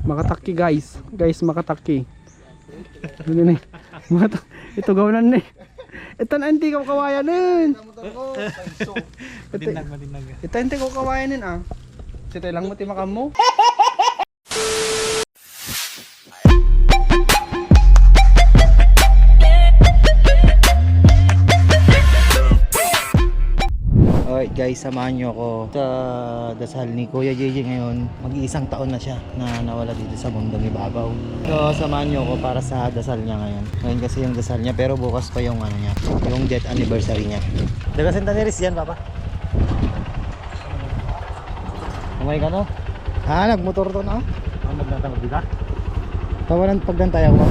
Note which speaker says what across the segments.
Speaker 1: Makataki guys. Guys, makataki. Ano ni? Ito gawin ni. Ito na hindi ko kawayanin.
Speaker 2: Madinag.
Speaker 1: Ito hindi ko kawayanin ah. Sito lang mo timakam mo. Alright guys, samahan nyo ako sa dasal ni Kuya JJ ngayon. Mag-iisang taon na siya na nawala dito sa mundong ibabaw. So samahan nyo ako para sa dasal niya ngayon. Ngayon kasi yung dasal niya, pero bukas pa yung ano niya, yung death anniversary niya. Daga Santa Neris yan, Papa. Umay ka no? Ha, nagmotor to na?
Speaker 2: Magtatawag dito?
Speaker 1: Tawanan pagdantay ako.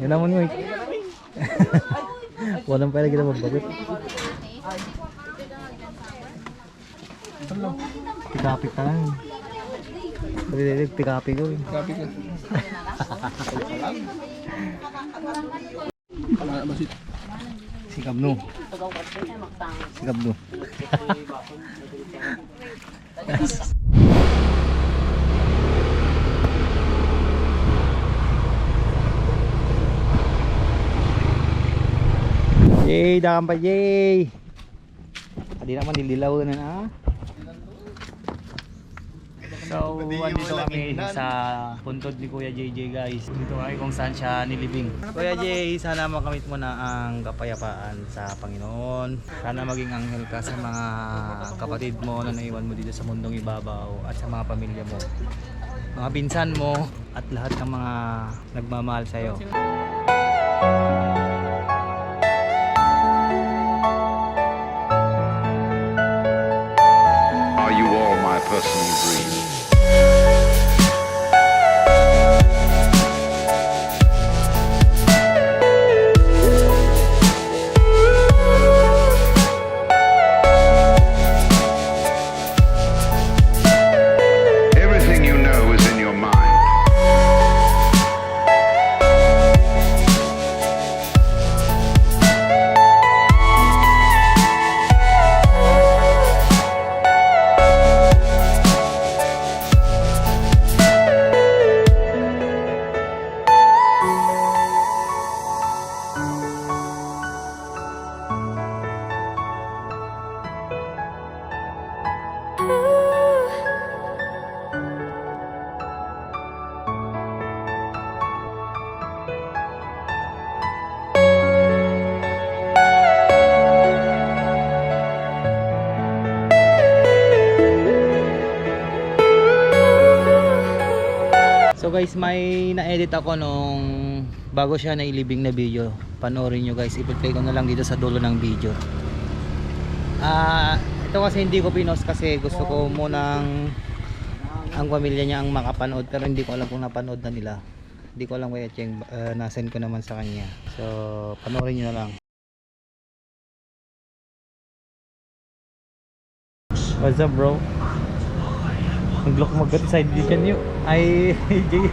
Speaker 1: Yan naman mo eh. Walang pala kita magbagot. Tikapi ka lang. Tikapi ko eh. Tikapi ko. Sikap no. Sikap no. Yay, dakan pa yay. Tadi naman dililaw na na. So, andito kami sa puntod ni Kuya JJ guys. Dito kami kung saan siya nilibing. Kuya JJ, sana makamit mo na ang kapayapaan sa Panginoon. Sana maging anghel ka sa mga kapatid mo na naiwan mo dito sa mundong ibabaw at sa mga pamilya mo, mga pinsan mo at lahat ng mga nagmamahal sa'yo.
Speaker 3: Are you all my personal dreams? Everything you know is in your mind.
Speaker 1: So guys, may na-edit ako nung bago siya nailibing na video. Panoorin nyo guys, i-play ko na lang dito sa dulo ng video. Ito kasi hindi ko pinost kasi gusto ko munang ang pamilya niya ang makapanood, pero hindi ko alam kung napanood na nila. Hindi ko alam kaya Cheng, nasend ko naman sa kanya. So panoorin nyo na lang. What's up bro? Mag-look mag-side vision nyo. Ay, Jay.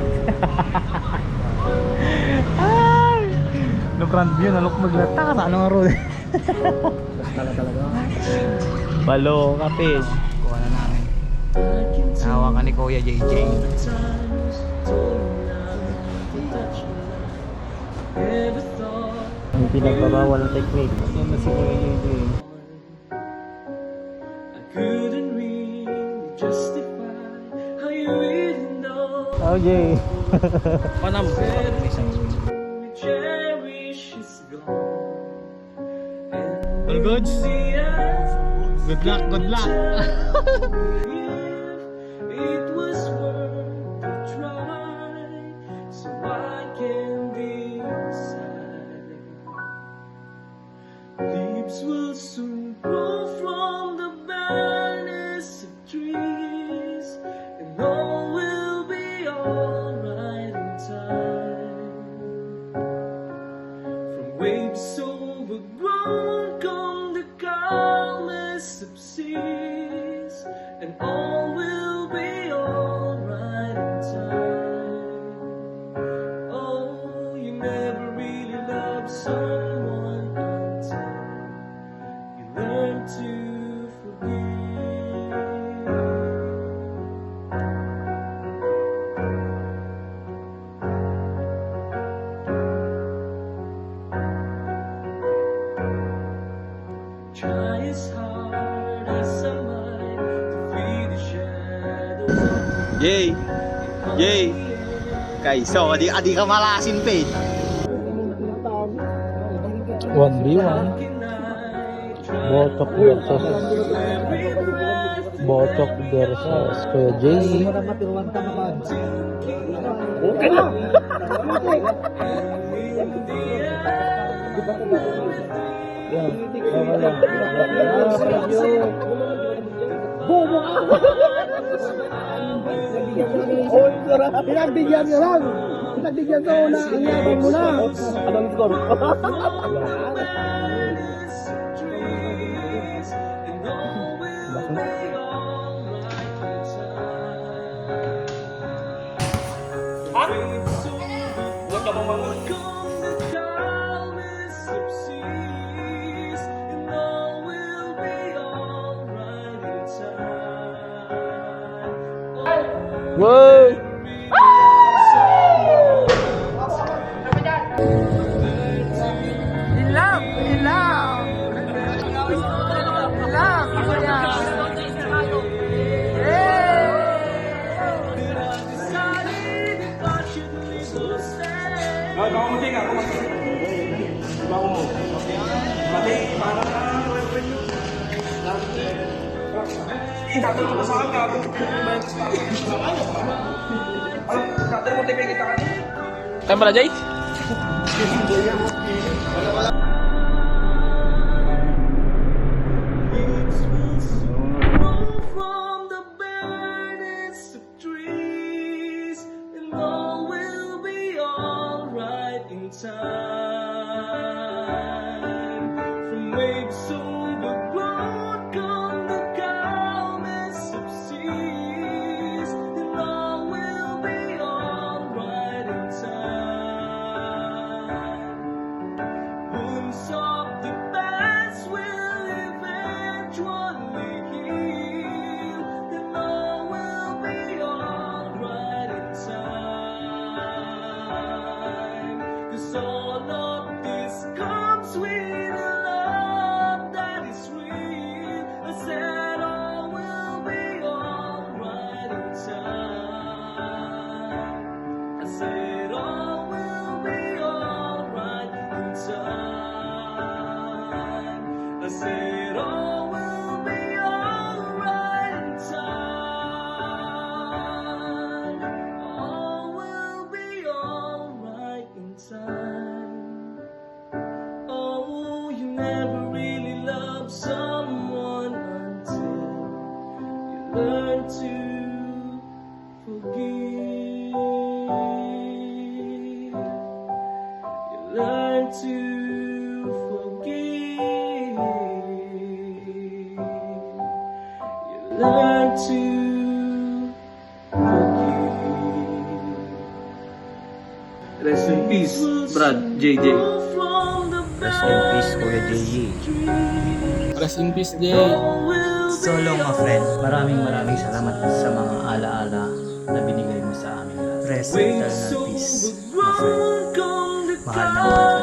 Speaker 1: Ay! No front view, nalok maglata. Ano nga road? Talaga. Balo, kapis. Kuha na namin. Nahawakan ni Kuya JJ. Yung pinagbabawal ng technique. Yan na si Kuya JJ. Oh, Jay. Panam. All goods? Good luck, good luck.
Speaker 2: It was worth a try, so I can decide. Leaves will soon grow from the barrenness of trees, and all will be alright in time. From waves overgrown come the calmest of seas, and all will be alright in time. Oh, you never really loved someone until you learn to forgive. Try as hard as I might to feel the shadow.
Speaker 1: Yay! Yay! Okay, so adi ka malasin pa
Speaker 4: 1v1 Botok versus Kuya Jay.
Speaker 5: Pinagbigyan nyo lang. Pinagbigyan ko na ang yabang mo na. Anong score?
Speaker 4: Wow! Tayo pala, Jay?
Speaker 2: From the barrenness of trees, and all will be alright in time. From waves overgrown come the calmest of seas, and all will be alright in time. Wounds of the past will eventually heal, and all will be alright in time. 'Cause all of this comes with a love that is real. I said all will be alright in time. I said all will be alright in time. I said all will be alright in time. All will be alright in time. Oh, you never really loved someone until you learn to forgive. You learn to forgive. You learn to forgive. Rest in peace, Brad JJ.
Speaker 1: Rest in peace, Kuya JJ.
Speaker 4: Rest in peace, Jay.
Speaker 1: So long, my friend. Maraming salamat sa mga alaala na binigay mo sa amin. Rest in eternal peace, my friend. Mahal na mahal